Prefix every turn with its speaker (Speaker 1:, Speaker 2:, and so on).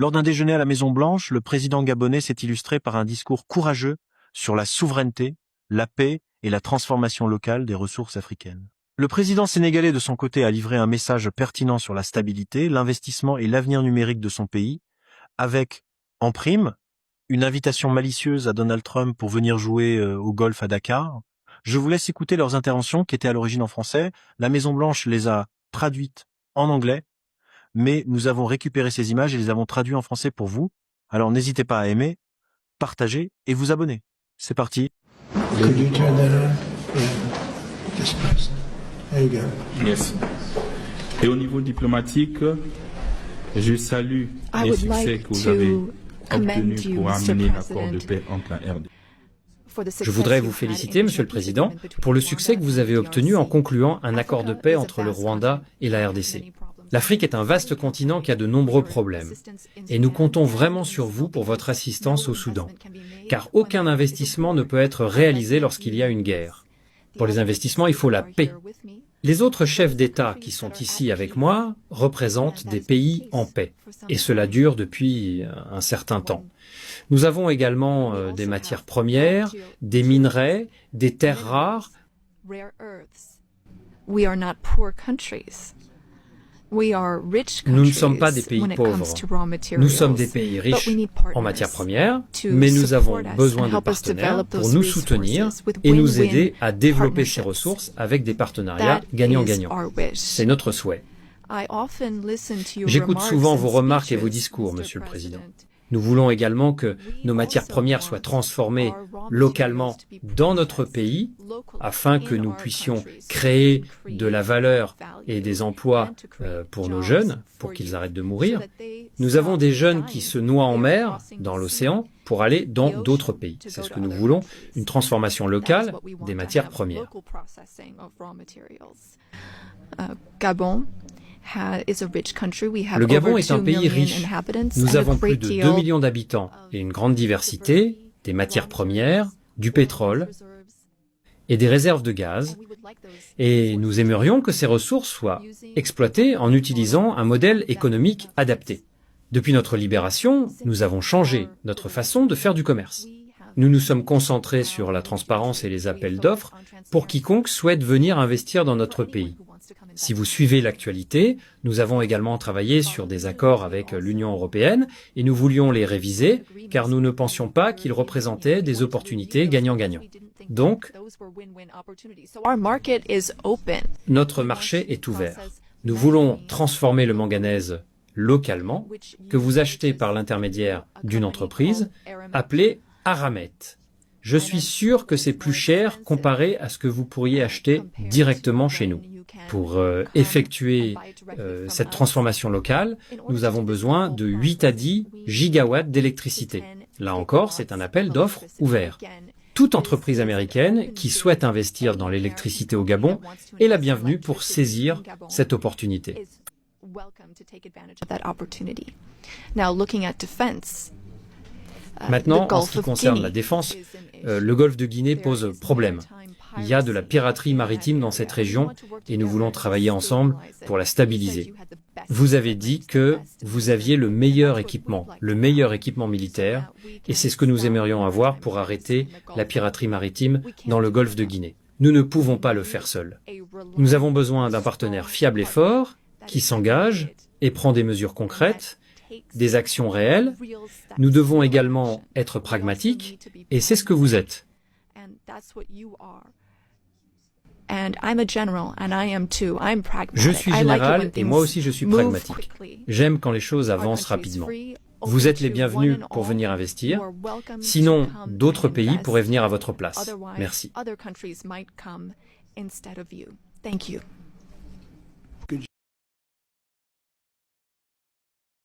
Speaker 1: Lors d'un déjeuner à la Maison-Blanche, le président gabonais s'est illustré par un discours courageux sur la souveraineté, la paix et la transformation locale des ressources africaines. Le président sénégalais, de son côté, a livré un message pertinent sur la stabilité, l'investissement et l'avenir numérique de son pays, avec, en prime, une invitation malicieuse à Donald Trump pour venir jouer au golf à Dakar. Je vous laisse écouter leurs interventions qui étaient à l'origine en français. La Maison-Blanche les a traduites en anglais, mais nous avons récupéré ces images et les avons traduites en français pour vous. Alors n'hésitez pas à aimer, partager et vous abonner. C'est parti.
Speaker 2: Could you turn that on? Yeah. Just press. There you go.
Speaker 3: Yes. Et au niveau diplomatique, je salue les succès que vous avez obtenus pour amener l'accord de paix entre la RDC.
Speaker 4: Je voudrais vous féliciter, Monsieur le Président, pour le succès que vous avez obtenu en concluant un accord de paix entre le Rwanda et la RDC. L'Afrique est un vaste continent qui a de nombreux problèmes. Et nous comptons vraiment sur vous pour votre assistance au Soudan. Car aucun investissement ne peut être réalisé lorsqu'il y a une guerre. Pour les investissements, il faut la paix. Les autres chefs d'État qui sont ici avec moi représentent des pays en paix. Et cela dure depuis un certain temps. Nous avons également des matières premières, des minerais, des terres rares. Nous ne sommes pas des pays pauvres. Nous sommes des pays riches en matières premières, mais nous avons besoin de partenaires pour nous soutenir et nous aider à développer ces ressources avec des partenariats gagnant-gagnant. C'est notre souhait. J'écoute souvent vos remarques et vos discours, Monsieur le Président. Nous voulons également que nos matières premières soient transformées localement dans notre pays afin que nous puissions créer de la valeur et des emplois pour nos jeunes, pour qu'ils arrêtent de mourir. Nous avons des jeunes qui se noient en mer, dans l'océan, pour aller dans d'autres pays. C'est ce que nous voulons, une transformation locale des matières premières. Le Gabon est un pays riche. Nous avons plus de 2 millions d'habitants et une grande diversité, des matières premières, du pétrole et des réserves de gaz. Et nous aimerions que ces ressources soient exploitées en utilisant un modèle économique adapté. Depuis notre libération, nous avons changé notre façon de faire du commerce. Nous nous sommes concentrés sur la transparence et les appels d'offres pour quiconque souhaite venir investir dans notre pays. Si vous suivez l'actualité, nous avons également travaillé sur des accords avec l'Union européenne et nous voulions les réviser car nous ne pensions pas qu'ils représentaient des opportunités gagnant-gagnant. Donc, notre marché est ouvert. Nous voulons transformer le manganèse localement, que vous achetez par l'intermédiaire d'une entreprise appelée Aramet. Je suis sûr que c'est plus cher comparé à ce que vous pourriez acheter directement chez nous. Pour effectuer cette transformation locale, nous avons besoin de 8 à 10 gigawatts d'électricité. Là encore, c'est un appel d'offres ouvert. Toute entreprise américaine qui souhaite investir dans l'électricité au Gabon est la bienvenue pour saisir cette opportunité. Maintenant, en ce qui concerne la défense, le golfe de Guinée pose problème. Il y a de la piraterie maritime dans cette région et nous voulons travailler ensemble pour la stabiliser. Vous avez dit que vous aviez le meilleur équipement militaire, et c'est ce que nous aimerions avoir pour arrêter la piraterie maritime dans le golfe de Guinée. Nous ne pouvons pas le faire seuls. Nous avons besoin d'un partenaire fiable et fort qui s'engage et prend des mesures concrètes, des actions réelles. Nous devons également être pragmatiques, et c'est ce que vous êtes. Je suis général et moi aussi je suis pragmatique. J'aime quand les choses avancent rapidement. Vous êtes les bienvenus pour venir investir. Sinon, d'autres pays pourraient venir à votre place. Merci.